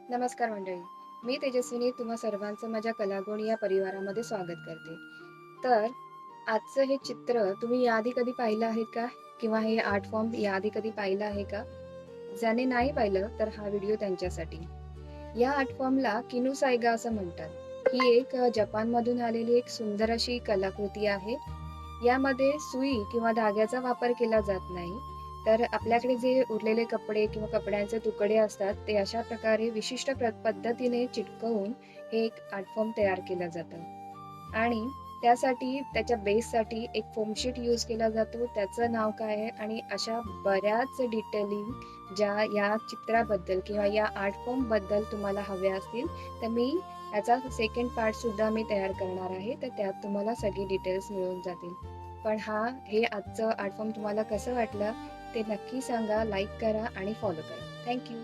नमस्कार मंडळी. मी तेजस्विनी तुम्हा सर्वांचं माझ्या कलागुण या परिवारामध्ये स्वागत करते. तर आजचं हे चित्र तुम्ही याआधी कधी पाहिलं आहे का? किंवा हे आर्ट फॉर्म याआधी कधी पाहिलं आहे का? ज्याने नाही पाहिलं तर हा व्हिडिओ त्यांच्यासाठी. या आर्ट फॉर्मला किनुसाइगा असं म्हणतात. ही एक जपानमधून आलेली एक सुंदर अशी कलाकृती आहे. यामध्ये सुई किंवा धाग्याचा वापर केला जात नाही. तर आपल्याकडे जे उरलेले कपडे किंवा कपड्यांचे तुकडे असतात, ते अशा प्रकारे विशिष्ट पद्धतीने चिटकवून हे एक आर्ट फॉर्म तयार केलं जातं. आणि त्यासाठी त्याच्या बेससाठी एक फोम शीट यूज केला जातो. त्याचं नाव काय आहे आणि अशा बऱ्याच डिटेलिंग ज्या या चित्राबद्दल किंवा या आर्ट फॉर्मबद्दल तुम्हाला हव्या असतील, तर मी याचा सेकंड पार्टसुद्धा मी तयार करणार आहे. तर त्यात तुम्हाला सगळी डिटेल्स मिळून जातील. पण हे आजचं आर्ट फॉर्म तुम्हाला कसं वाटलं ते नक्की सांगा, लाईक करा आणि फॉलो करा. Thank you.